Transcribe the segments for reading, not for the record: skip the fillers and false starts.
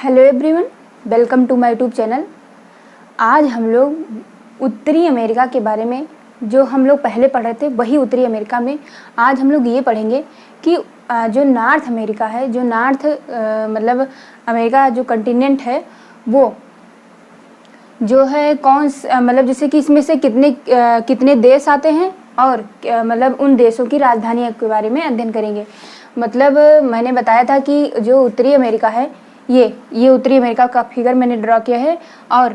Hello everyone, welcome to my YouTube channel. आज हम लोग उत्तरी अमेरिका के बारे में जो हम लोग पहले पढ़े थे वही उत्तरी अमेरिका में आज हम लोग ये पढ़ेंगे कि जो नॉर्थ अमेरिका है, जो नॉर्थ मतलब अमेरिका जो कंटिनेंट है वो जो है कौन मतलब जैसे कि इसमें से कितने देश आते हैं और मतलब उन देशों की राजधानी के बारे में अध्ययन करेंगे। मतलब मैंने बताया था कि जो उत्तरी अमेरिका है ये उत्तरी अमेरिका का फिगर मैंने ड्रॉ किया है और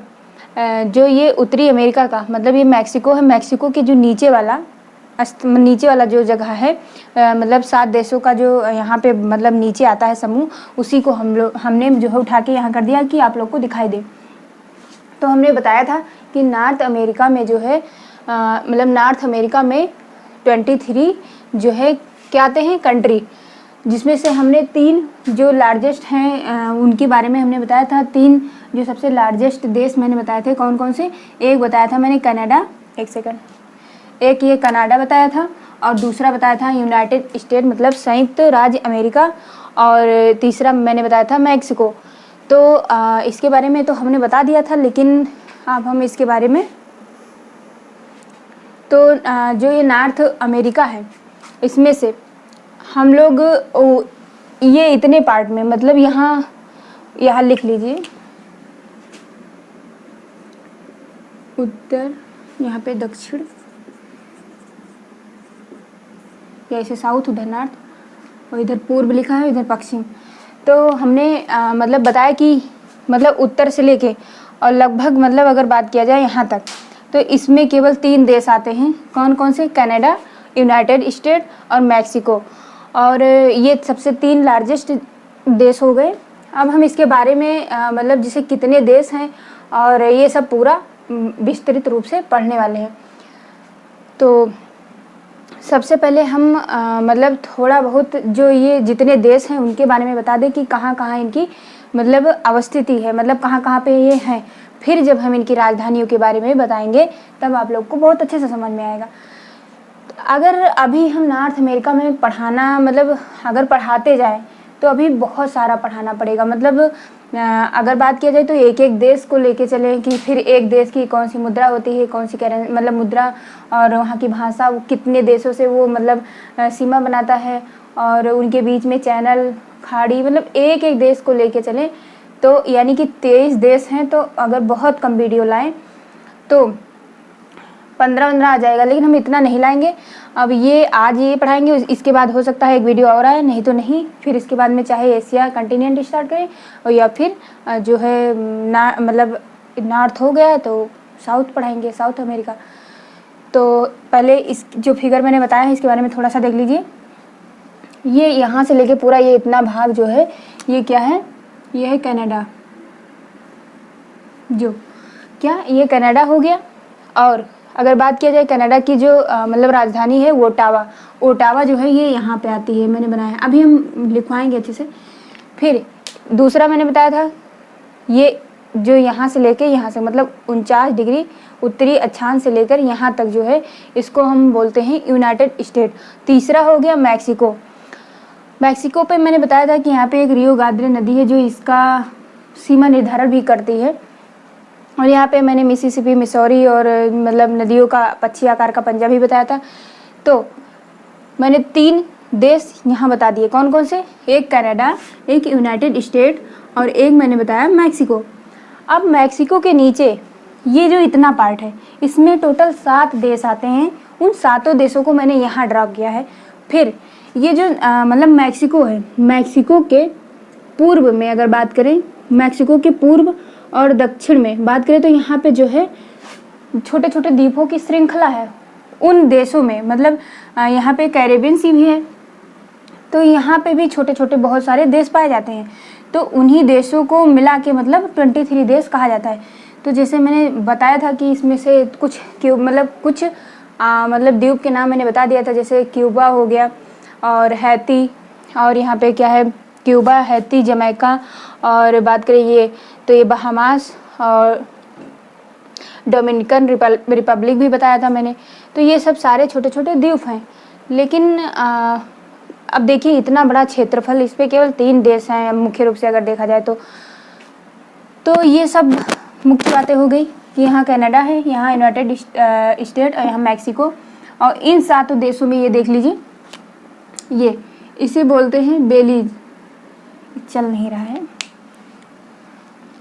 जो ये उत्तरी अमेरिका का मतलब ये मैक्सिको है। मैक्सिको के जो नीचे वाला जो जगह है मतलब 7 देशों का जो यहाँ पे मतलब नीचे आता है समूह, उसी को हमने जो है उठा के यहाँ कर दिया कि आप लोग को दिखाई दे। तो हमने बताया था कि नॉर्थ अमेरिका में जो है मतलब नॉर्थ अमेरिका में 23 जो है क्या आते हैं कंट्री, जिसमें से हमने 3 जो लार्जेस्ट हैं उनके बारे में हमने बताया था। 3 जो सबसे लार्जेस्ट देश मैंने बताए थे कौन कौन से। एक बताया था मैंने कनाडा, एक ये कनाडा बताया था और दूसरा बताया था यूनाइटेड स्टेट मतलब संयुक्त राज्य अमेरिका और तीसरा मैंने बताया था मैक्सिको। तो इसके बारे में तो हमने बता दिया था, लेकिन अब हम इसके बारे में तो जो ये नॉर्थ अमेरिका है इसमें से हम लोग ये इतने पार्ट में मतलब यहाँ लिख लीजिए उत्तर, यहाँ पे दक्षिण, या इसे साउथ, उधर नॉर्थ और इधर पूर्व लिखा है, इधर पश्चिम। तो हमने मतलब बताया कि मतलब उत्तर से लेके और लगभग मतलब अगर बात किया जाए यहाँ तक तो इसमें केवल 3 देश आते हैं। कौन कौन से? कनाडा, यूनाइटेड स्टेट और मैक्सिको। और ये सबसे 3 लार्जेस्ट देश हो गए। अब हम इसके बारे में मतलब जैसे कितने देश हैं और ये सब पूरा विस्तृत रूप से पढ़ने वाले हैं। तो सबसे पहले हम मतलब थोड़ा बहुत जो ये जितने देश हैं उनके बारे में बता दें कि कहाँ कहाँ इनकी मतलब अवस्थिति है, मतलब कहाँ कहाँ पे ये हैं। फिर जब हम इनकी राजधानियों के बारे में बताएंगे तब आप लोग को बहुत अच्छे से समझ में आएगा। अगर अभी हम नॉर्थ अमेरिका में पढ़ाना मतलब अगर पढ़ाते जाएं तो अभी बहुत सारा पढ़ाना पड़ेगा। मतलब अगर बात किया जाए तो एक एक देश को लेके चले कि फिर एक देश की कौन सी मुद्रा होती है, कौन सी मतलब मुद्रा और वहाँ की भाषा, वो कितने देशों से वो मतलब सीमा बनाता है और उनके बीच में चैनल, खाड़ी, मतलब एक एक देश को लेके चलें तो यानी कि 23 देश हैं। तो अगर बहुत कम वीडियो लाएं तो 15 आ जाएगा, लेकिन हम इतना नहीं लाएंगे। अब ये आज ये पढ़ाएंगे, इसके बाद हो सकता है एक वीडियो और आए, नहीं तो नहीं। फिर इसके बाद में चाहे एशिया कंटिनेंट स्टार्ट करें और या फिर जो है मतलब नॉर्थ हो गया तो साउथ पढ़ाएंगे, साउथ अमेरिका। तो पहले इस जो फिगर मैंने बताया है इसके बारे में थोड़ा सा देख लीजिए। ये यहाँ से लेके पूरा ये इतना भाग जो है ये क्या है? ये है कनाडा। जो क्या ये कनाडा हो गया। और अगर बात किया जाए कनाडा की जो मतलब राजधानी है ओटावा जो है ये यहाँ पे आती है, मैंने बनाया है, अभी हम लिखवाएंगे अच्छे से। फिर दूसरा मैंने बताया था ये जो यहाँ से लेके यहाँ से मतलब 49 डिग्री उत्तरी अक्षांश से लेकर यहाँ तक जो है इसको हम बोलते हैं यूनाइटेड स्टेट। तीसरा हो गया मैक्सिको। मैक्सिको पे मैंने बताया था कि यहाँ पे एक रियो ग्रांडे नदी है जो इसका सीमा निर्धारण भी करती है। और यहाँ पे मैंने मिसिसिपी, मिसौरी और मतलब नदियों का पक्षी आकार का पंजा भी बताया था। तो मैंने 3 देश यहाँ बता दिए, कौन कौन से? एक कनाडा, एक यूनाइटेड स्टेट और एक मैंने बताया मैक्सिको। अब मैक्सिको के नीचे ये जो इतना पार्ट है इसमें टोटल 7 देश आते हैं। उन 7 देशों को मैंने यहाँ ड्रॉ किया है। फिर ये जो मतलब मैक्सिको है, मैक्सिको के पूर्व में अगर बात करें, मैक्सिको के पूर्व और दक्षिण में बात करें तो यहाँ पे जो है छोटे छोटे द्वीपों की श्रृंखला है। उन देशों में मतलब यहाँ पे कैरेबियन सी भी है, तो यहाँ पे भी छोटे छोटे बहुत सारे देश पाए जाते हैं। तो उन्हीं देशों को मिला के मतलब 23 देश कहा जाता है। तो जैसे मैंने बताया था कि इसमें से कुछ मतलब द्वीप के नाम मैंने बता दिया था, जैसे क्यूबा हो गया और हैती, और यहाँ पे क्या है क्यूबा, हैती, जमैका, और बात करें ये तो ये बहामास और डोमिनिकन रिपब्लिक भी बताया था मैंने। तो ये सब सारे छोटे छोटे द्वीप हैं। लेकिन अब देखिए इतना बड़ा क्षेत्रफल, इस पे केवल 3 देश हैं मुख्य रूप से अगर देखा जाए तो। तो ये सब मुख्य बातें हो गई कि यहाँ कनाडा है, यहाँ यूनाइटेड स्टेट और यहाँ मैक्सिको। और इन 7 देशों में ये देख लीजिए, ये इसे बोलते हैं बेलीज। चल नहीं रहा है,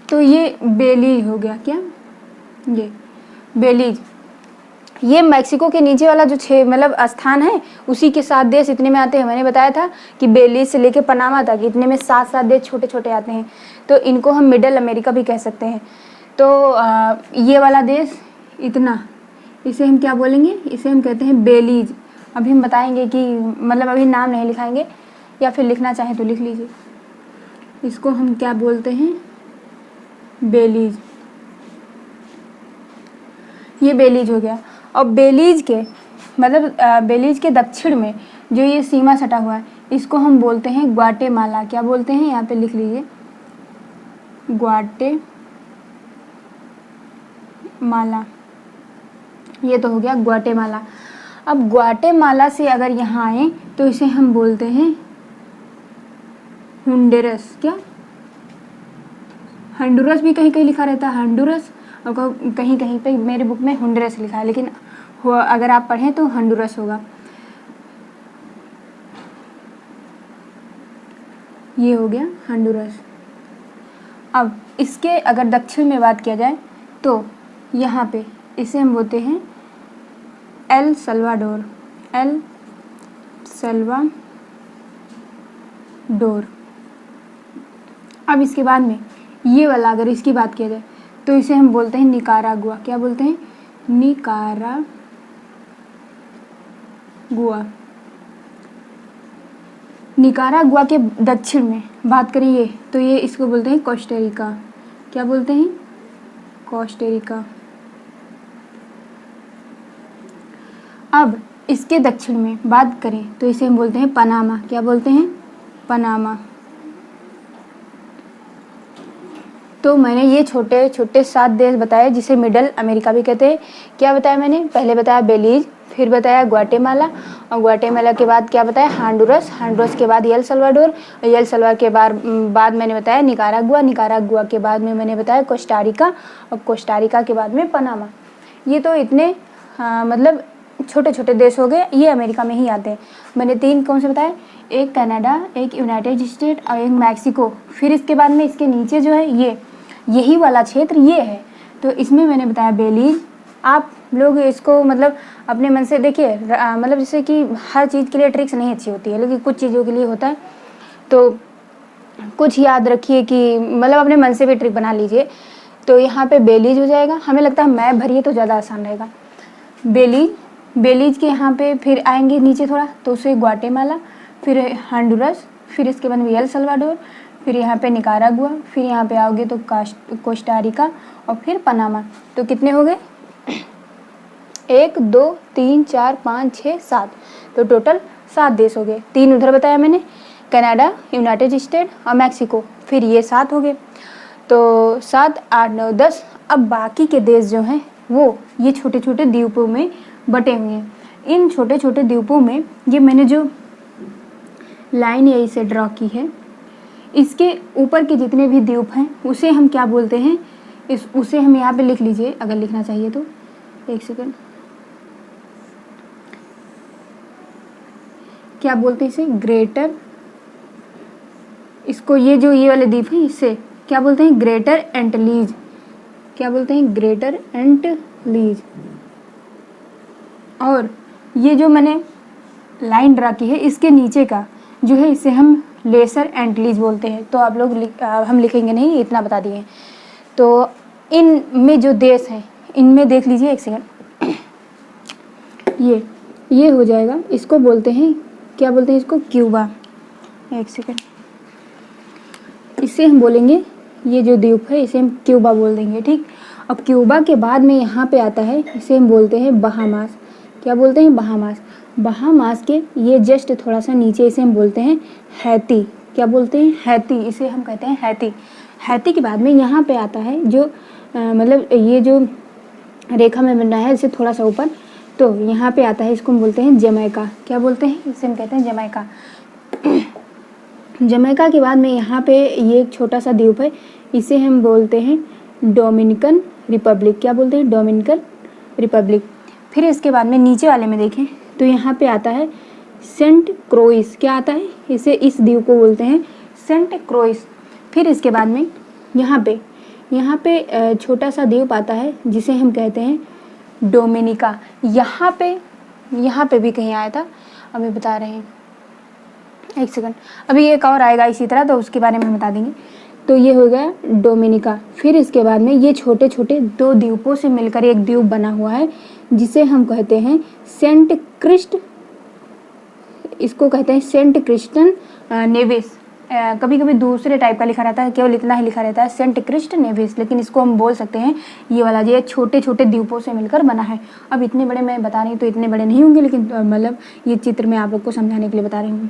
तो ये बेलीज हो गया। क्या ये बेलीज, ये मैक्सिको के नीचे वाला जो 6 मतलब स्थान है उसी के 7 देश इतने में आते हैं। मैंने बताया था कि बेलीज से लेके पनामा तक इतने में 7 देश छोटे छोटे आते हैं, तो इनको हम मिडल अमेरिका भी कह सकते हैं। तो ये वाला देश इतना, इसे हम क्या बोलेंगे, इसे हम कहते हैं बेलीज। अभी हम बताएंगे कि मतलब अभी नाम नहीं लिखाएंगे, या फिर लिखना चाहें तो लिख लीजिए। इसको हम क्या बोलते हैं, बेलीज। ये बेलीज हो गया। और बेलीज के मतलब बेलीज के दक्षिण में जो ये सीमा सटा हुआ है इसको हम बोलते हैं ग्वाटेमाला। क्या बोलते हैं, यहाँ पे लिख लीजिए, ग्वाटेमाला। ये तो हो गया ग्वाटेमाला। अब ग्वाटेमाला से अगर यहाँ आए तो इसे हम बोलते हैं होंडुरस। क्या, हंडुरस भी कहीं कहीं लिखा रहता है, हंडुरस, और कहीं कहीं पे मेरे बुक में होंडुरस लिखा है, लेकिन अगर आप पढ़ें तो हंडुरस होगा। ये हो गया हंडुरस। अब इसके अगर दक्षिण में बात किया जाए तो यहाँ पे इसे हम बोलते हैं एल सल्वाडोर। El Salvador. अब इसके बाद में ये वाला अगर इसकी बात किया जाए तो इसे हम बोलते हैं निकारागुआ। क्या बोलते हैं, निकारागुआ। निकारागुआ के दक्षिण में बात करें ये तो ये इसको बोलते हैं कोस्टारिका। क्या बोलते हैं, कोस्टारिका। अब इसके दक्षिण में बात करें तो इसे हम बोलते हैं पनामा। क्या बोलते हैं, पनामा। तो मैंने ये छोटे छोटे 7 देश बताए जिसे मिडल अमेरिका भी कहते हैं। क्या बताया मैंने, पहले बताया बेलीज, फिर बताया ग्वाटेमाला, और ग्वाटेमाला के बाद क्या बताया, हंडुरस, हंडुरस के बाद एल सल्वाडोर, और एल सल्वाडोर के बाद मैंने बताया निकारागुआ, निकारागुआ के बाद में मैंने बताया कोस्टारिका, और कोस्टारिका के बाद में पनामा। ये तो इतने मतलब छोटे छोटे देश हो गए, ये अमेरिका में ही आते हैं। मैंने 3 कौन से बताए, एक कनाडा, एक यूनाइटेड स्टेट और एक मैक्सिको। फिर इसके बाद में इसके नीचे जो है यही वाला क्षेत्र ये है, तो इसमें मैंने बताया बेलीज। आप लोग इसको मतलब अपने मन से देखिए, मतलब जैसे कि हर चीज़ के लिए ट्रिक्स नहीं अच्छी होती है, लेकिन कुछ चीज़ों के लिए होता है, तो कुछ याद रखिए कि मतलब अपने मन से भी ट्रिक बना लीजिए। तो यहाँ पे बेलीज हो जाएगा। हमें लगता है मैप भरिए तो ज़्यादा आसान रहेगा। बेलीज के यहाँ पे फिर आएंगे नीचे थोड़ा तो उसे ग्वाटेमाला, फिर हंडुरस, फिर इसके बाद एल सल्वाडोर, फिर यहाँ पे निकारागुआ, फिर यहाँ पे आओगे तो कोस्टारिका, और फिर पनामा। तो कितने हो गए, 1 2 3 4 5 6 7, तो टोटल 7 देश हो गए। 3 उधर बताया मैंने, कनाडा, यूनाइटेड स्टेट और मैक्सिको, फिर ये 7 हो गए। तो 7 8 9 10। अब बाकी के देश जो हैं वो ये छोटे छोटे द्वीपों में बटे हुए हैं। इन छोटे छोटे द्वीपों में ये मैंने जो लाइन यही से ड्रॉ की है, इसके ऊपर के जितने भी द्वीप हैं उसे हम क्या बोलते हैं, उसे हम यहाँ पे लिख लीजिए अगर लिखना चाहिए तो। एक सेकंड, क्या बोलते हैं इसे, ग्रेटर, इसको ये जो ये वाले द्वीप हैं इससे क्या बोलते हैं, ग्रेटर एंटिलीज। क्या बोलते हैं, ग्रेटर एंटिलीज। और ये जो मैंने लाइन ड्रा की है इसके नीचे का जो है इसे हम लेसर एंटिलीज बोलते हैं। तो आप लोग हम लिखेंगे नहीं, इतना बता दिए। तो इन में जो देश हैं इनमें देख लीजिए, एक सेकंड, ये हो जाएगा, इसको बोलते हैं, क्या बोलते हैं इसको, क्यूबा। एक सेकंड, इसे हम बोलेंगे, ये जो द्वीप है इसे हम क्यूबा बोल देंगे, ठीक। अब क्यूबा के बाद में यहाँ पे आता है, इसे हम बोलते हैं बहामास। क्या बोलते हैं, बहामास। बहामास के ये जस्ट थोड़ा सा नीचे इसे हम बोलते हैं हैती। क्या बोलते हैं, हैती, इसे हम कहते हैं हैती। हैती के बाद में यहाँ पे आता है जो मतलब ये जो रेखा में बन रहा है इसे थोड़ा सा ऊपर, तो यहाँ पे आता है, इसको हम बोलते हैं जमैका। क्या बोलते हैं, इसे हम कहते हैं जमैका। जमैका के बाद में यहाँ पे ये एक छोटा सा द्वीप है, इसे हम बोलते हैं डोमिनिकन रिपब्लिक। क्या बोलते हैं? Dominican Republic. फिर इसके बाद में नीचे वाले में देखें तो यहाँ पे आता है सेंट क्रोइस। क्या आता है? इस द्वीप को बोलते हैं सेंट क्रोइस। फिर इसके बाद में यहाँ पे छोटा सा द्वीप आता है जिसे हम कहते हैं डोमिनिका। यहाँ पे भी कहीं आया था, अभी बता रहे हैं, एक सेकंड, अभी एक और आएगा इसी तरह, तो उसके बारे में हम बता देंगे। तो ये हो गया डोमिनिका। फिर इसके बाद में ये छोटे छोटे 2 द्वीपों से मिलकर एक द्वीप बना हुआ है जिसे हम कहते हैं सेंट क्रिस्ट, इसको कहते हैं सेंट क्रिस्टन नेविस। कभी कभी दूसरे टाइप का लिखा रहता है, केवल इतना ही लिखा रहता है सेंट क्रिस्ट नेविस, लेकिन इसको हम बोल सकते हैं ये वाला, ये छोटे छोटे द्वीपों से मिलकर बना है। अब इतने बड़े मैं बता रही हूँ तो इतने बड़े नहीं होंगे, लेकिन मतलब ये चित्र मैं आप लोग को समझाने के लिए बता रही हूँ।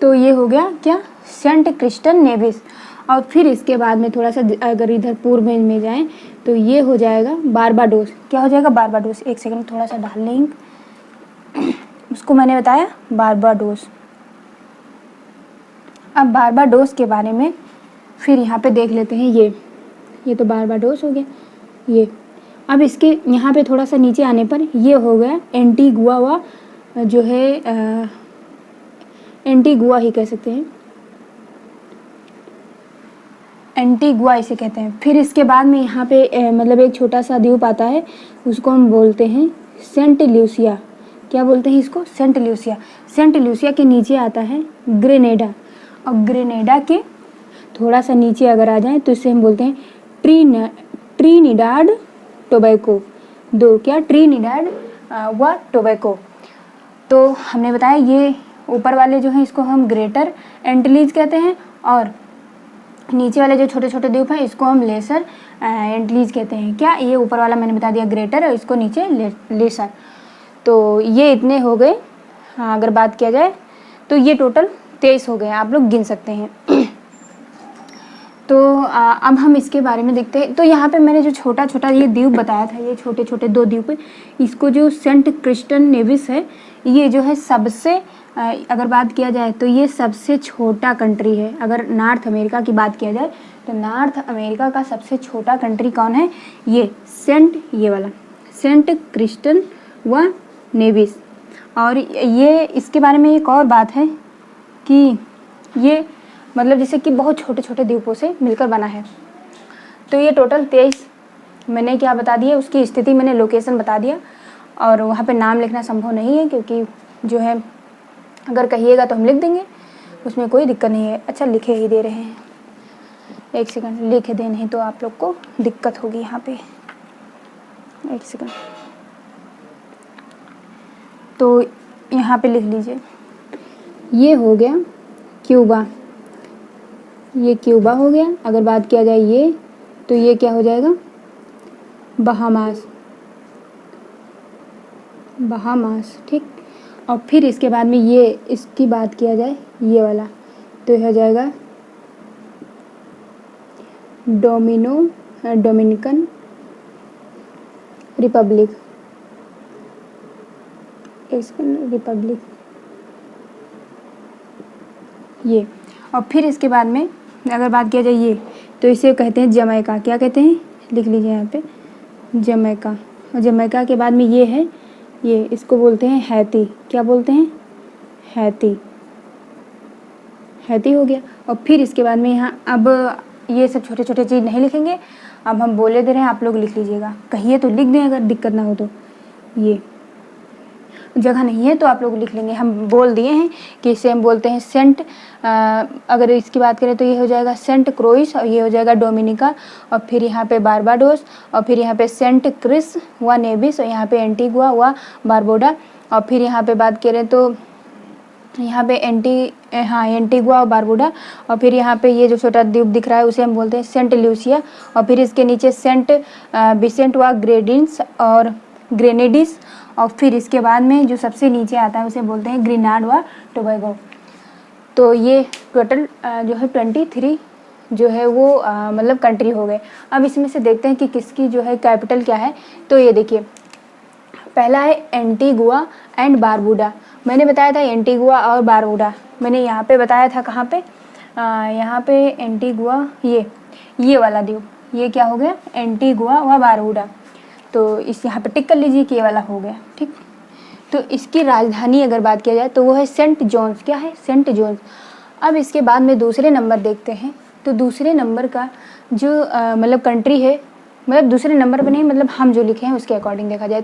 तो ये हो गया क्या? सेंट क्रिस्टन नेविस। और फिर इसके बाद में थोड़ा सा अगर इधर पूर्व में जाएं तो ये हो जाएगा बारबाडोस। क्या हो जाएगा? बारबाडोस। एक सेकंड थोड़ा सा डाल लेंगे, उसको मैंने बताया बारबाडोस। अब बारबाडोस के बारे में फिर यहाँ पे देख लेते हैं। ये तो बारबाडोस हो गया ये। अब इसके यहाँ पे थोड़ा सा नीचे आने पर ये हो गया एंटीगुआ, जो है एंटीगुआ ही कह सकते हैं, एंटीगुआ इसे कहते हैं। फिर इसके बाद में यहाँ पे मतलब एक छोटा सा द्वीप आता है, उसको हम बोलते हैं सेंट ल्यूसिया। क्या बोलते हैं इसको? सेंट ल्यूसिया। सेंट ल्यूसिया के नीचे आता है ग्रेनेडा, और ग्रेनेडा के थोड़ा सा नीचे अगर आ जाए तो इसे हम बोलते हैं ट्रिनिडाड टोबैको। ट्रिनिडाड व टोबैको। तो हमने बताया ये ऊपर वाले जो हैं इसको हम ग्रेटर एंटिलीज कहते हैं, और नीचे वाले जो छोटे छोटे द्वीप हैं इसको हम लेसर एंटिलीज कहते हैं। क्या? ये ऊपर वाला मैंने बता दिया ग्रेटर, और इसको नीचे लेसर। तो ये इतने हो गए। हाँ, अगर बात किया जाए तो ये टोटल 23 हो गए, आप लोग गिन सकते हैं। तो अब हम इसके बारे में देखते हैं। तो यहाँ पे मैंने जो छोटा छोटा ये द्वीप बताया था, ये छोटे छोटे 2 द्वीप, इसको जो सेंट क्रिस्टन नेविस है, ये जो है सबसे अगर बात किया जाए तो ये सबसे छोटा कंट्री है। अगर नॉर्थ अमेरिका की बात किया जाए तो नॉर्थ अमेरिका का सबसे छोटा कंट्री कौन है? ये वाला सेंट क्रिस्टन व नेविस। और ये इसके बारे में एक और बात है कि ये मतलब जैसे कि बहुत छोटे छोटे द्वीपों से मिलकर बना है। तो ये टोटल 23 मैंने क्या बता दिया, उसकी स्थिति मैंने लोकेशन बता दिया, और वहाँ पे नाम लिखना संभव नहीं है, क्योंकि जो है अगर कहिएगा तो हम लिख देंगे, उसमें कोई दिक्कत नहीं है। अच्छा, लिखे ही दे रहे हैं, एक सेकंड, लिखे दे नहीं तो आप लोग को दिक्कत होगी यहाँ पे, एक सेकंड। तो यहाँ पे लिख लीजिए, ये हो गया क्यूबा, ये क्यूबा हो गया। अगर बात किया जाए ये, तो ये क्या हो जाएगा? बहामास, ठीक। और फिर इसके बाद में ये, इसकी बात किया जाए ये वाला, तो यह हो जाएगा डोमिनिकन रिपब्लिक, ये। और फिर इसके बाद में अगर बात किया जाए ये, तो इसे कहते हैं जमैका। क्या कहते हैं? लिख लीजिए यहाँ पे, जमैका। और जमैका के बाद में ये है, ये इसको बोलते हैं हैती। क्या बोलते हैं? हैती हो गया। और फिर इसके बाद में यहाँ, अब ये सब छोटे छोटे चीज़ नहीं लिखेंगे, अब हम बोले दे रहे हैं, आप लोग लिख लीजिएगा, कहिए तो लिख दें अगर दिक्कत ना हो तो। ये जगह नहीं है तो आप लोग लिख लेंगे, हम बोल दिए हैं कि इसे हम बोलते हैं सेंट, अगर इसकी बात करें तो ये हो जाएगा सेंट क्रोइस, और ये हो जाएगा डोमिनिका, और फिर यहाँ पे बारबाडोस, और फिर यहाँ पे सेंट क्रिस व नेविस, और यहाँ पे एंटीगुआ व बारबोडा, और फिर यहाँ पे बात करें तो यहाँ पे एंटीगुआ और बारबूडा, और फिर यहाँ पे ये जो छोटा द्वीप दिख रहा है उसे हम बोलते हैं सेंट ल्यूसिया, और फिर इसके नीचे सेंट विसेंट व ग्रेनेडिस, और फिर इसके बाद में जो सबसे नीचे आता है उसे बोलते हैं ग्रेनाड व टोबैगो। तो ये टोटल जो है 23 जो है वो मतलब कंट्री हो गए। अब इसमें से देखते हैं कि किसकी जो है कैपिटल क्या है। तो ये देखिए, पहला है एंटीगुआ एंड बारबूडा। मैंने बताया था एंटीगुआ और बारबूडा, मैंने यहाँ पे बताया था, कहाँ पे? यहाँ पे एंटीगुआ, ये वाला द्वीप, ये क्या हो गया, एंटीगुआ व बारबूडा। तो इस यहाँ पे टिक कर लीजिए कि ये वाला हो गया, ठीक। तो इसकी राजधानी अगर बात किया जाए तो वो है सेंट जॉन्स। क्या है, सेंट जॉन्स। अब इसके बाद में दूसरे नंबर देखते हैं। तो दूसरे नंबर का जो मतलब कंट्री है, मतलब दूसरे नंबर पर नहीं, मतलब हम जो लिखे हैं उसके अकॉर्डिंग देखा जाए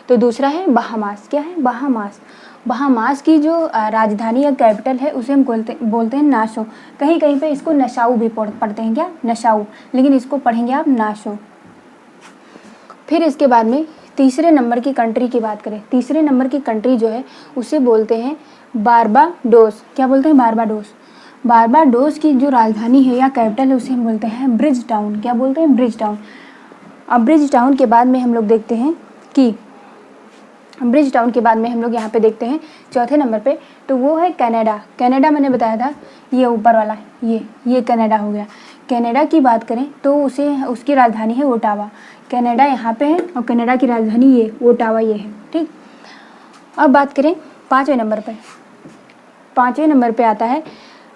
तो दूसरा है बहामास। क्या है, बहामास। बहामास की जो राजधानी या कैपिटल है उसे हम बोलते हैं नासो। कहीं कहीं पे इसको नशाऊ भी पढ़ते हैं, क्या, नशाऊ, लेकिन इसको पढ़ेंगे आप नासो। फिर इसके बाद में तीसरे नंबर की कंट्री की बात करें, तीसरे नंबर की कंट्री जो है उसे बोलते हैं बारबाडोस। क्या बोलते हैं, बारबाडोस। बारबाडोस की जो राजधानी है या कैपिटल है उसे हम बोलते हैं ब्रिज टाउन। क्या बोलते हैं, ब्रिज टाउन। अब ब्रिज टाउन के बाद में हम लोग देखते हैं कि ब्रिज टाउन के बाद में हम लोग यहाँ पे देखते हैं चौथे नंबर पे, तो वो है कनाडा। कनाडा मैंने बताया था, ये ऊपर वाला, ये कनाडा हो गया। कनाडा की बात करें तो उसकी राजधानी है ओटावा। कनाडा यहाँ पे है और कनाडा की राजधानी ये ओटावा ये है, ठीक। अब बात करें पाँचवें नंबर पे, पाँचवें नंबर पे आता है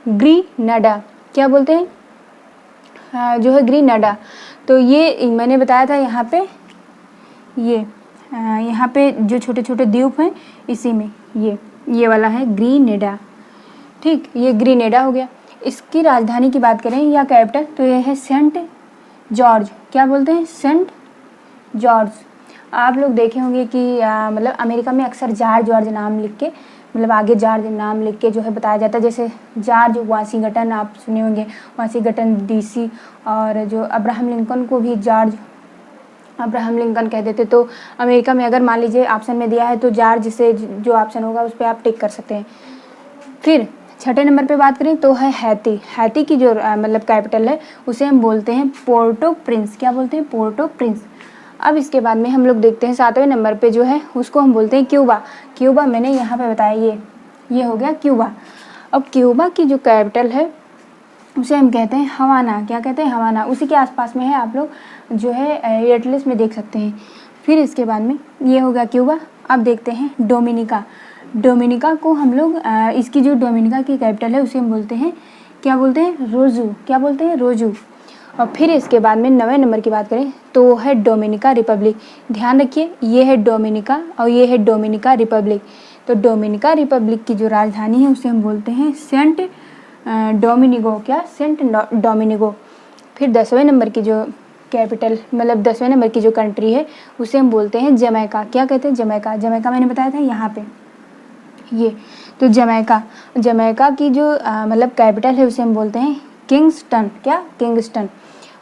ग्रीनडा। क्या बोलते हैं, जो है ग्रीनडा। तो ये मैंने बताया था यहाँ पे, यहाँ पे जो छोटे छोटे द्वीप हैं इसी में ये वाला है ग्रीनडा, ठीक। ये ग्रीनडा हो गया। इसकी राजधानी की बात करें या कैपिटल तो ये है सेंट जॉर्ज। क्या बोलते हैं, सेंट जॉर्ज। आप लोग देखे होंगे कि मतलब अमेरिका में अक्सर जॉर्ज नाम लिख के, मतलब आगे जॉर्ज नाम लिख के जो है बताया जाता है। जैसे जॉर्ज वाशिंगटन आप सुने होंगे, वाशिंगटन डीसी। और जो अब्राहम लिंकन को भी जॉर्ज अब्राहम लिंकन कह देते। तो अमेरिका में अगर मान लीजिए ऑप्शन में दिया है तो जॉर्ज से जो ऑप्शन होगा उस पर आप टिक कर सकते हैं। फिर छठे नंबर पे बात करें तो है हैती। हैती की जो मतलब कैपिटल है उसे हम बोलते हैं पोर्टो प्रिंस। क्या बोलते हैं, पोर्टो प्रिंस। अब इसके बाद में हम लोग देखते हैं सातवें नंबर पे जो है उसको हम बोलते हैं क्यूबा। क्यूबा मैंने यहाँ पे बताया, ये हो गया क्यूबा। अब क्यूबा की जो कैपिटल है उसे हम कहते हैं हवाना। क्या कहते हैं, हवाना। उसी के आसपास में है, आप लोग जो है एटलस में देख सकते हैं। फिर इसके बाद में ये हो गया क्यूबा। अब देखते हैं डोमिनिका। डोमिनिका को हम लोग इसकी जो डोमिनिका की कैपिटल है उसे हम बोलते हैं, क्या बोलते हैं, रोजू। क्या बोलते हैं, रोजू। और फिर इसके बाद में 9वें नंबर की बात करें तो है डोमिनिका रिपब्लिक। ध्यान रखिए, ये है डोमिनिका और ये है डोमिनिका रिपब्लिक। तो डोमिनिका रिपब्लिक की जो राजधानी है उसे हम बोलते हैं सेंट डोमिनिगो। क्या, सेंट डोमिनिगो। फिर 10वें नंबर की जो कैपिटल, मतलब 10वें नंबर की जो कंट्री है उसे हम बोलते हैं जमैका। क्या कहते हैं, जमैका। जमैका मैंने बताया था यहाँ पे ये। तो जमैका की जो मतलब कैपिटल है उसे हम बोलते हैं किंगस्टन। क्या, किंगस्टन।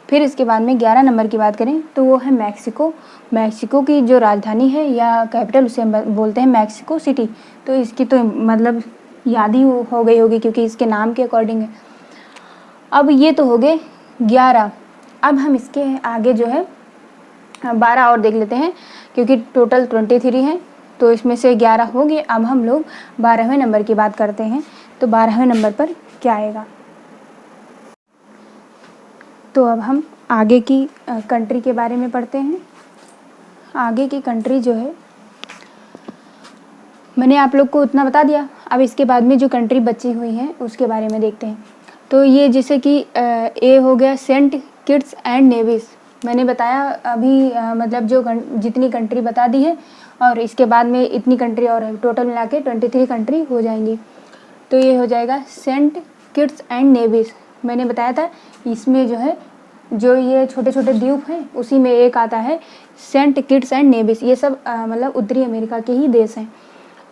फिर इसके बाद में 11 नंबर की बात करें तो वो है मैक्सिको। मैक्सिको की जो राजधानी है या कैपिटल उसे हम बोलते हैं मैक्सिको सिटी। तो इसकी तो मतलब याद ही हो गई होगी क्योंकि इसके नाम के अकॉर्डिंग है। अब ये तो हो गए 11। अब हम इसके आगे जो है 12 और देख लेते हैं क्योंकि टोटल 23 हैं। तो इसमें से 11 हो गए। अब हम लोग 12वें नंबर की बात करते हैं। तो 12वें नंबर पर क्या आएगा। तो अब हम आगे की कंट्री के बारे में पढ़ते हैं। आगे की कंट्री जो है मैंने आप लोग को उतना बता दिया। अब इसके बाद में जो कंट्री बची हुई हैं उसके बारे में देखते हैं। तो ये जैसे कि ए हो गया सेंट किट्स एंड नेविस। मैंने बताया अभी मतलब जो जितनी कंट्री बता दी है और इसके बाद में इतनी कंट्री और टोटल मिला के 23 कंट्री हो जाएंगी। तो ये हो जाएगा सेंट किट्स एंड नेविस। मैंने बताया था इसमें जो है जो ये छोटे छोटे द्वीप हैं उसी में एक आता है सेंट किट्स एंड नेविस। ये सब मतलब उत्तरी अमेरिका के ही देश हैं।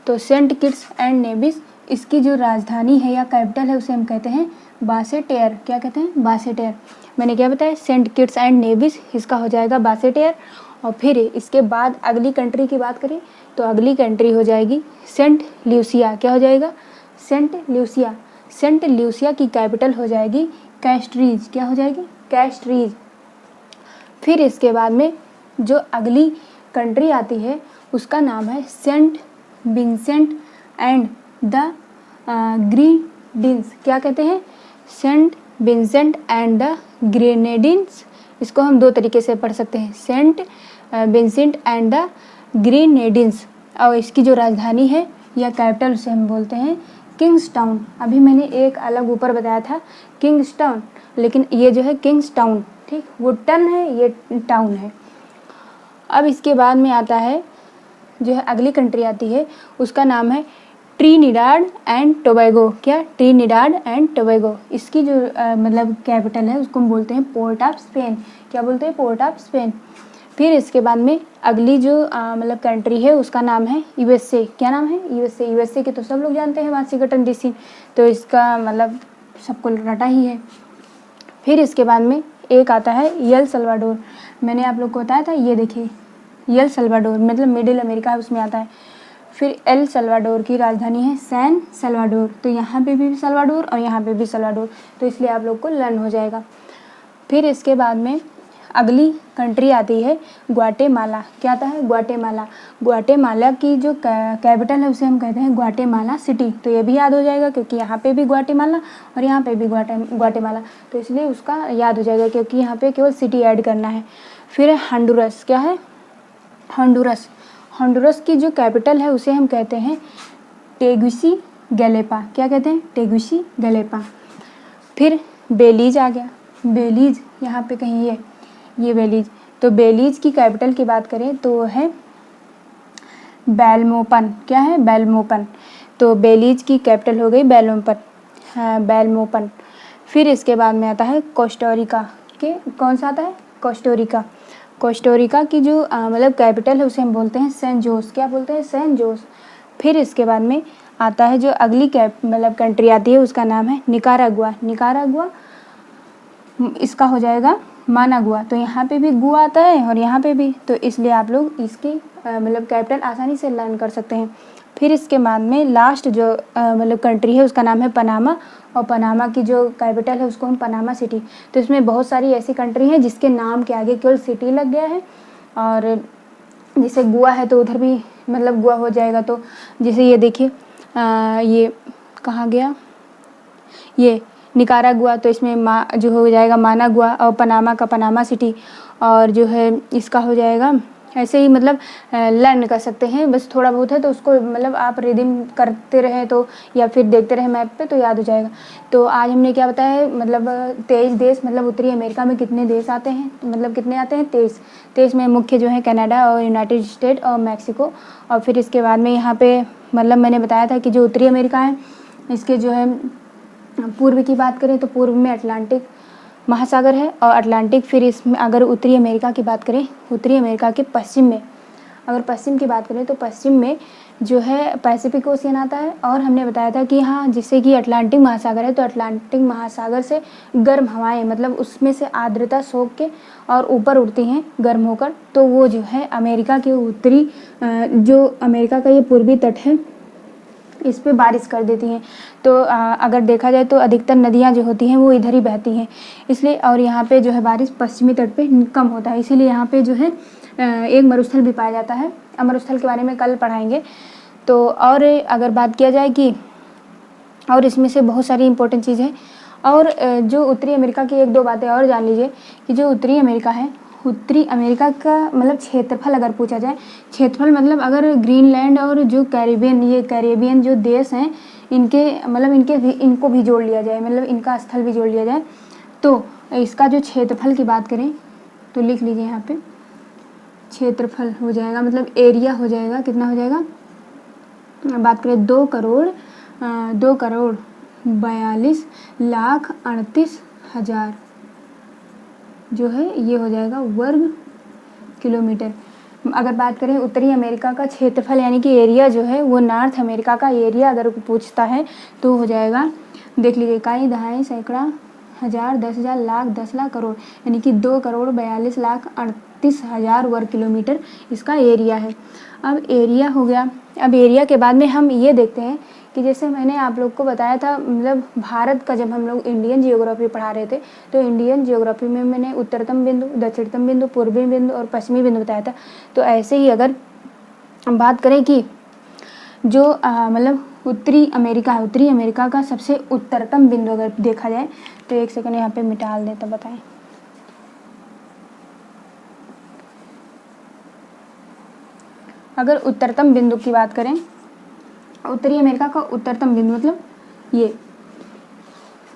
तो सेंट किट्स एंड नेविस, इसकी जो राजधानी है या कैपिटल है उसे हम कहते हैं बासेटेर। क्या कहते हैं, बासेटेर। मैंने क्या बताया, सेंट किट्स एंड नेविस, इसका हो जाएगा बासेटेर। और फिर इसके बाद अगली कंट्री की बात करें तो अगली कंट्री हो जाएगी सेंट ल्यूसिया। क्या हो जाएगा, सेंट ल्यूसिया। सेंट ल्यूसिया की कैपिटल हो जाएगी कैस्ट्रीज। क्या हो जाएगी, कैस्ट्रीज। फिर इसके बाद में जो अगली कंट्री आती है उसका नाम है Saint Vincent and the Grenadines. क्या कहते हैं, Saint Vincent and the Grenadines. इसको हम दो तरीके से पढ़ सकते हैं, Saint Vincent and the Grenadines. और इसकी जो राजधानी है या कैपिटल उसे हम बोलते हैं किंग्सटाउन, अभी मैंने एक अलग ऊपर बताया था किंग्सटाउन, लेकिन ये जो है किंग्सटाउन, ठीक, वो टन है, ये टाउन है। अब इसके बाद में आता है जो है अगली कंट्री आती है, उसका नाम है ट्रिनिडाड एंड टोबैगो। क्या? Trinidad and Tobago. इसकी जो मतलब कैपिटल है उसको हम बोलते हैं पोर्ट ऑफ स्पेन। क्या बोलते हैं? Port of Spain. फिर इसके बाद में अगली जो मतलब कंट्री है उसका नाम है यूएसए। क्या नाम है? यूएसए। यूएसए के तो सब लोग जानते हैं, वाशिंगटन डीसी, तो इसका मतलब सबको रटा ही है। फिर इसके बाद में एक आता है एल सल्वाडोर। मैंने आप लोग को बताया था, ये देखिए एल सल्वाडोर, मतलब मिडिल अमेरिका है उसमें आता है। फिर एल सल्वाडोर की राजधानी है सैन सल्वाडोर, तो यहाँ पे भी सल्वाडोर और यहाँ पे भी सल्वाडोर, तो इसलिए आप लोग को लर्न हो जाएगा। फिर इसके बाद में अगली कंट्री आती है ग्वाटेमाला। क्या आता है? ग्वाटेमाला। ग्वाटेमाला की जो कैपिटल है उसे हम कहते हैं ग्वाटेमाला सिटी, तो ये भी याद हो जाएगा क्योंकि यहाँ पे भी ग्वाटेमाला और यहाँ पे भी ग्वाटेमाला, तो इसलिए उसका याद हो जाएगा क्योंकि यहाँ पे केवल सिटी ऐड करना है। फिर हंडुरस। क्या है? हंडुरस। हंडुरस की जो कैपिटल है उसे हम कहते हैं टेगुसिगैल्पा। क्या कहते हैं? टेगुसिगैल्पा। फिर बेलीज आ गया। बेलीज यहाँ पे कहीं ये बेलीज, तो बेलीज की कैपिटल की बात करें तो है बेलमोपन। क्या है? बेलमोपन। तो बेलीज की कैपिटल हो गई बेलमोपन। हाँ, बेलमोपन। फिर इसके बाद में आता है कोस्टारिका के, कौन सा आता है? कोस्टारिका। कोस्टारिका की जो मतलब कैपिटल है उसे हम बोलते हैं सैन जोस। क्या बोलते हैं? San Jose. फिर इसके बाद में आता है जो अगली मतलब कंट्री आती है उसका नाम है निकारागुआ। निकारागुआ, इसका हो जाएगा मानागुआ, तो यहाँ पे भी गुआ आता है और यहाँ पे भी, तो इसलिए आप लोग इसकी मतलब कैपिटल आसानी से लर्न कर सकते हैं। फिर इसके बाद में लास्ट जो मतलब कंट्री है उसका नाम है पनामा, और पनामा की जो कैपिटल है उसको हम पनामा सिटी। तो इसमें बहुत सारी ऐसी कंट्री हैं जिसके नाम के आगे केवल सिटी लग गया है, और जैसे गोवा है तो उधर भी मतलब गोवा हो जाएगा। तो जैसे ये देखिए ये कहाँ गया, ये निकारागुआ, तो इसमें जो हो जाएगा मानागुआ, और पनामा का पनामा सिटी, और जो है इसका हो जाएगा ऐसे ही, मतलब लर्न कर सकते हैं। बस थोड़ा बहुत है तो उसको मतलब आप रीडिंग करते रहें तो, या फिर देखते रहें मैप पे, तो याद हो जाएगा। तो आज हमने क्या बताया, मतलब 23 देश, मतलब उत्तरी अमेरिका में कितने देश आते हैं, मतलब कितने आते हैं? 23। 23 में मुख्य जो है कनाडा और यूनाइटेड स्टेट और मैक्सिको, और फिर इसके बाद में यहाँ पे मतलब मैंने बताया था कि जो उत्तरी अमेरिका है इसके जो है पूर्व की बात करें तो पूर्व में अटलांटिक महासागर है और अटलांटिक। फिर इसमें अगर उत्तरी अमेरिका की बात करें, उत्तरी अमेरिका के पश्चिम में, अगर पश्चिम की बात करें तो पश्चिम में जो है पैसिफिक ओशियन आता है, और हमने बताया था कि हाँ, जिससे कि अटलांटिक महासागर है, तो अटलांटिक महासागर से गर्म हवाएं, मतलब उसमें से आर्द्रता सोख के और ऊपर उड़ती हैं गर्म होकर, तो वो जो है अमेरिका के उत्तरी जो अमेरिका का ये पूर्वी तट है इस पे बारिश कर देती हैं। तो अगर देखा जाए तो अधिकतर नदियाँ जो होती हैं वो इधर ही बहती हैं, इसलिए, और यहाँ पे जो है बारिश पश्चिमी तट पे कम होता है, इसीलिए यहाँ पे जो है एक मरुस्थल भी पाया जाता है। मरुस्थल के बारे में कल पढ़ाएंगे। तो और अगर बात किया जाए कि और इसमें से बहुत सारी इंपॉर्टेंट चीज़ है, और जो उत्तरी अमेरिका की एक दो बातें और जान लीजिए कि जो उत्तरी अमेरिका है, उत्तरी अमेरिका का मतलब क्षेत्रफल अगर पूछा जाए, क्षेत्रफल मतलब अगर ग्रीनलैंड और जो कैरिबियन, ये कैरिबियन जो देश हैं इनके मतलब इनको भी जोड़ लिया जाए, मतलब इनका स्थल भी जोड़ लिया जाए, तो इसका जो क्षेत्रफल की बात करें तो लिख लीजिए यहाँ पे, क्षेत्रफल हो जाएगा मतलब एरिया हो जाएगा, कितना हो जाएगा, बात करें 2,42,38,000 जो है ये हो जाएगा वर्ग किलोमीटर। अगर बात करें उत्तरी अमेरिका का क्षेत्रफल यानी कि एरिया जो है, वो नॉर्थ अमेरिका का एरिया अगर पूछता है तो हो जाएगा, देख लीजिए, इकाई, दहाई, सैकड़ा, हज़ार, 10,000, लाख, 10 लाख, करोड़, यानी कि 2,42,38,000 वर्ग किलोमीटर इसका एरिया है। अब एरिया हो गया। अब एरिया के बाद में हम ये देखते हैं कि जैसे मैंने आप लोग को बताया था, मतलब भारत का जब हम लोग इंडियन जियोग्राफी पढ़ा रहे थे, तो इंडियन जियोग्राफी में मैंने उत्तरतम बिंदु, दक्षिणतम बिंदु, पूर्वी बिंदु और पश्चिमी बिंदु बताया था। तो ऐसे ही अगर बात करें कि जो मतलब उत्तरी अमेरिका है, उत्तरी अमेरिका का सबसे उत्तरतम बिंदु अगर देखा जाए तो एक सेकंड यहाँ पे मिटा देता, बताएं। अगर उत्तरतम बिंदु की बात करें उत्तरी अमेरिका का उत्तरतम बिंदु मतलब ये,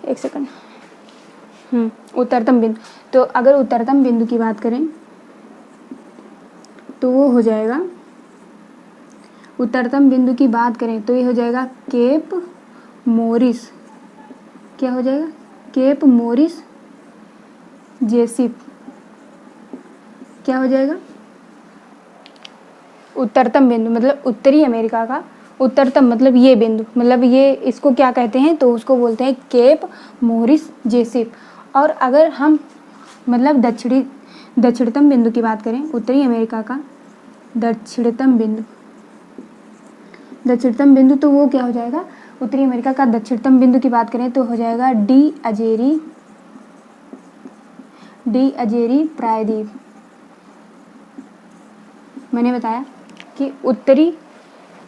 एक सेकंड, उत्तरतम बिंदु। तो अगर उत्तरतम बिंदु की बात करें तो वो हो जाएगा, उत्तरतम बिंदु की बात करें तो ये हो जाएगा केप मोरिस। क्या हो जाएगा? Cape Morris Jesup. क्या हो जाएगा? उत्तरतम बिंदु मतलब उत्तरी अमेरिका का उत्तरतम मतलब ये बिंदु, मतलब ये इसको क्या कहते हैं तो उसको बोलते हैं केप मोरिस जेसिप। और अगर हम मतलब दक्षिणतम बिंदु की बात करें, उत्तरी अमेरिका का दक्षिणतम बिंदु तो वो क्या हो जाएगा? उत्तरी अमेरिका का दक्षिणतम बिंदु की बात करें तो हो जाएगा डी अजेरी प्रायद्वीप। मैंने बताया कि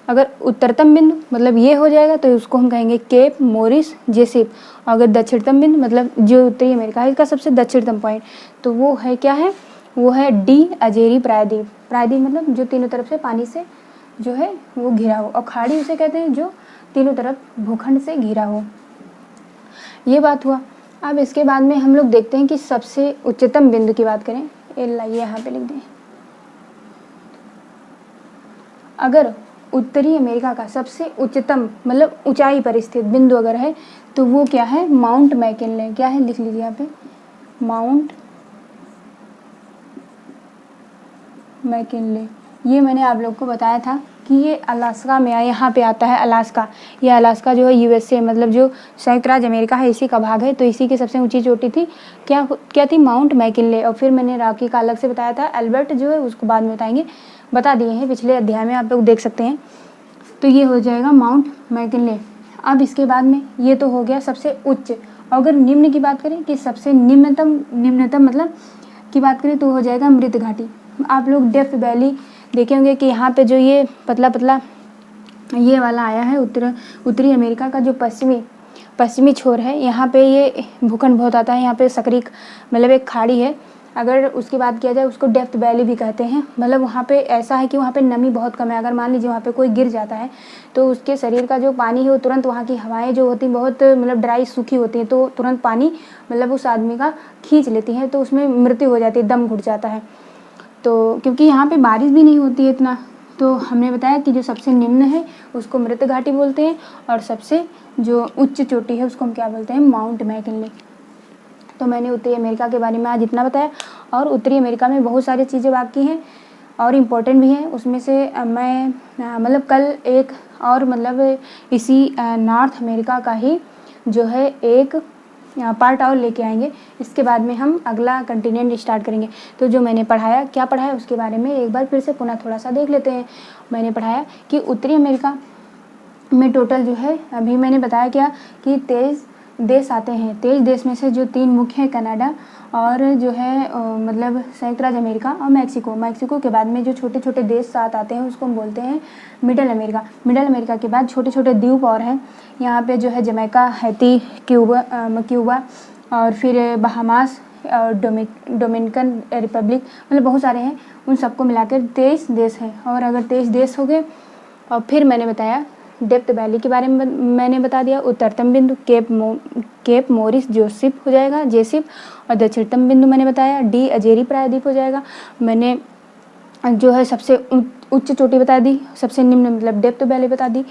अगर उत्तरतम बिंदु मतलब ये हो जाएगा तो उसको हम कहेंगे केप मोरिस जेसिप। और अगर दक्षिणतम बिंदु मतलब जो उत्तरी अमेरिका है इसका सबसे दक्षिणतम पॉइंट तो वो है क्या है? वो है डी अजेरी प्रायद्वीप। प्रायद्वीप मतलब जो तीनों तरफ से पानी से जो है वो घिरा हो, और खाड़ी उसे कहते हैं जो तीनों तरफ भूखंड से घिरा हो। ये बात हुआ। अब इसके बाद में हम लोग देखते हैं कि सबसे उच्चतम बिंदु की बात करें, लाइए यहाँ पे लिख दें। अगर उत्तरी अमेरिका का सबसे उच्चतम मतलब ऊंचाई पर स्थित बिंदु अगर है तो वो क्या है? Mount McKinley. क्या है? लिख लीजिए यहाँ पे, माउंट मैकिनले। ये मैंने आप लोग को बताया था कि ये अलास्का में यहाँ पे आता है। अलास्का, ये अलास्का जो है यूएसए मतलब जो संयुक्त राज्य अमेरिका है इसी का भाग है। तो इसी की सबसे ऊंची चोटी थी क्या थी? Mount McKinley. और फिर मैंने रॉकी का अलग से बताया था, एल्बर्ट जो है उसको बाद में बताएंगे, बता दिए हैं पिछले अध्याय में, आप लोग देख सकते हैं। तो ये हो जाएगा माउंट मैकिनले। अब इसके बाद में ये तो हो गया सबसे उच्च। अगर निम्न की बात करें कि सबसे निम्नतम मतलब की बात करें तो हो जाएगा मृत घाटी। आप लोग डेथ वैली देखे होंगे कि यहाँ पे जो ये पतला पतला ये वाला आया है उत्तरी अमेरिका का जो पश्चिमी छोर है, यहाँ पे ये भूखंड बहुत आता है। यहाँ पे सकरी मतलब एक खाड़ी है, अगर उसकी बात किया जाए उसको डेप्थ वैली भी कहते हैं। मतलब वहाँ पे ऐसा है कि वहाँ पे नमी बहुत कम है। अगर मान लीजिए वहाँ पे कोई गिर जाता है तो उसके शरीर का जो पानी है वो तुरंत, वहाँ की हवाएं जो होती हैं बहुत मतलब ड्राई सूखी होती हैं, तो तुरंत पानी मतलब उस आदमी का खींच लेती है, तो उसमें मृत्यु हो जाती है, दम घुट जाता है। तो क्योंकि यहाँ पे बारिश भी नहीं होती है इतना, तो हमने बताया कि जो सबसे निम्न है उसको मृत घाटी बोलते हैं, और सबसे जो उच्च चोटी है उसको हम क्या बोलते हैं? Mount McKinley. तो मैंने उत्तरी अमेरिका के बारे में आज इतना बताया। और उत्तरी अमेरिका में बहुत सारी चीज़ें बाकी हैं और इम्पोर्टेंट भी हैं। उसमें से मैं मतलब कल एक और मतलब इसी नॉर्थ अमेरिका का ही जो है एक पार्ट और लेके आएंगे। इसके बाद में हम अगला कंटिनेंट स्टार्ट करेंगे। तो जो मैंने क्या पढ़ाया उसके बारे में एक बार फिर से पुनः थोड़ा सा देख लेते हैं। मैंने पढ़ाया कि उत्तरी अमेरिका में टोटल जो है, अभी मैंने बताया क्या कि 23 देश आते हैं। 23 देश में से जो 3 मुख्य हैं, कनाडा और जो है मतलब संयुक्त राज्य अमेरिका और मैक्सिको के बाद में जो छोटे छोटे देश साथ आते हैं उसको हम बोलते हैं मिडल अमेरिका के बाद छोटे छोटे द्वीप और हैं। यहाँ पे जो है जमैका, हैती, क्यूबा और फिर बहामास और डोमिनिकन रिपब्लिक, मतलब बहुत सारे हैं। उन सबको मिलाकर 23 देश हैं। और अगर 23 देश हो गए, और फिर मैंने बताया डेप्थ वैली के बारे में मैंने बता दिया। उत्तरतम बिंदु केप मोरिस जेसिप हो जाएगा, और दक्षिणतम बिंदु मैंने बताया डी अजेरी प्रायद्वीप हो जाएगा। मैंने जो है सबसे उच्च चोटी बता दी, सबसे निम्न मतलब डेप्थ वैली बता दी।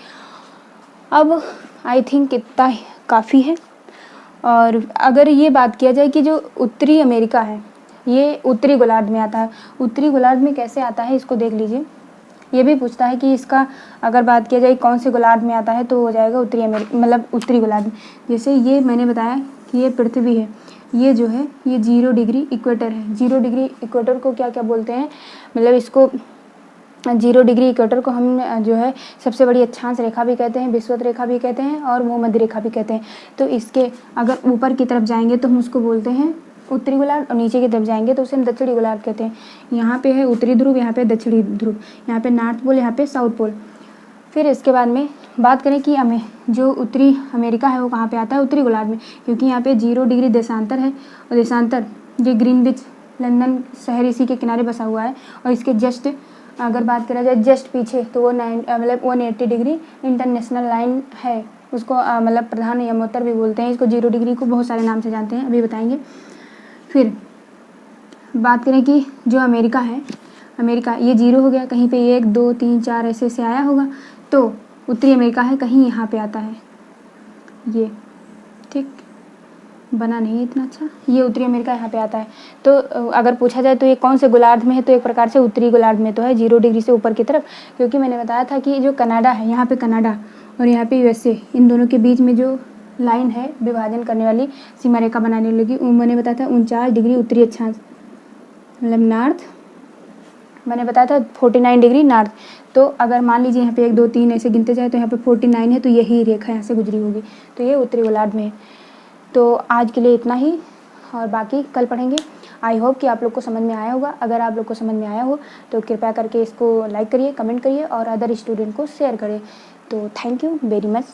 अब आई थिंक इतना काफ़ी है। और अगर ये बात किया जाए कि जो उत्तरी अमेरिका है ये उत्तरी गोलार्ध में आता है। उत्तरी गोलार्ध में कैसे आता है इसको देख लीजिए। ये भी पूछता है कि इसका अगर बात किया जाए कौन से गोलार्ध में आता है तो हो जाएगा उत्तरी गोलार्ध में। जैसे ये मैंने बताया कि ये पृथ्वी है, ये जो है ये 0 डिग्री इक्वेटर है। 0 डिग्री इक्वेटर को क्या क्या बोलते हैं, मतलब इसको 0 डिग्री इक्वेटर को हम जो है सबसे बड़ी अक्षांश रेखा भी कहते हैं, विषुवत रेखा भी कहते हैं और भूमध्य रेखा भी कहते हैं। तो इसके अगर ऊपर की तरफ जाएंगे तो हम उसको बोलते हैं उत्तरी गोलार्ध, और नीचे की तरफ जाएंगे तो उसे हम दक्षिणी गोलार्ध कहते हैं। यहाँ पे है उत्तरी ध्रुव, यहाँ पे दक्षिणी ध्रुव, यहाँ पे नॉर्थ पोल, यहाँ पे साउथ पोल। फिर इसके बाद में बात करें कि हमें जो उत्तरी अमेरिका है वो कहाँ पे आता है? उत्तरी गोलार्ध में, क्योंकि यहाँ पे 0 डिग्री देशांतर है। और देशांतर ये ग्रीनविच लंदन शहर इसी के किनारे बसा हुआ है। और इसके जस्ट अगर बात करा जाए जस्ट पीछे तो वो 180 डिग्री इंटरनेशनल लाइन है, उसको मतलब प्रधान यमोत्तर भी बोलते हैं। इसको 0 डिग्री को बहुत सारे नाम से जानते हैं, अभी बताएंगे। फिर बात करें कि जो अमेरिका है, अमेरिका ये 0 हो गया, कहीं पे 1 2 3 4 ऐसे ऐसे आया होगा, तो उत्तरी अमेरिका है कहीं यहाँ पे आता है ये, ठीक, बना नहीं इतना अच्छा, ये उत्तरी अमेरिका यहाँ पे आता है। तो अगर पूछा जाए तो ये कौन से गोलार्ध में है, तो एक प्रकार से उत्तरी गोलार्ध में तो है, 0 डिग्री से ऊपर की तरफ, क्योंकि मैंने बताया था कि जो कनाडा है, यहाँ पे कनाडा और यहाँ पे यूएसए, इन दोनों के बीच में जो लाइन है विभाजन करने वाली, सीमा रेखा बनाने लगी, मैंने बताया था 49 डिग्री उत्तरी अक्षांश, मतलब नॉर्थ, मैंने बताया था 49 डिग्री नॉर्थ। तो अगर मान लीजिए यहाँ पे 1 2 3 ऐसे गिनते जाए तो यहाँ पे 49 है, तो यही रेखा यहाँ से गुजरी होगी, तो ये उत्तरी गोलार्ध में है। तो आज के लिए इतना ही, और बाकी कल पढ़ेंगे। आई होप कि आप लोग को समझ में आया होगा। अगर आप लोग को समझ में आया हो तो कृपया करके इसको लाइक करिए, कमेंट करिए और अदर स्टूडेंट को शेयर करिए। तो थैंक यू वेरी मच।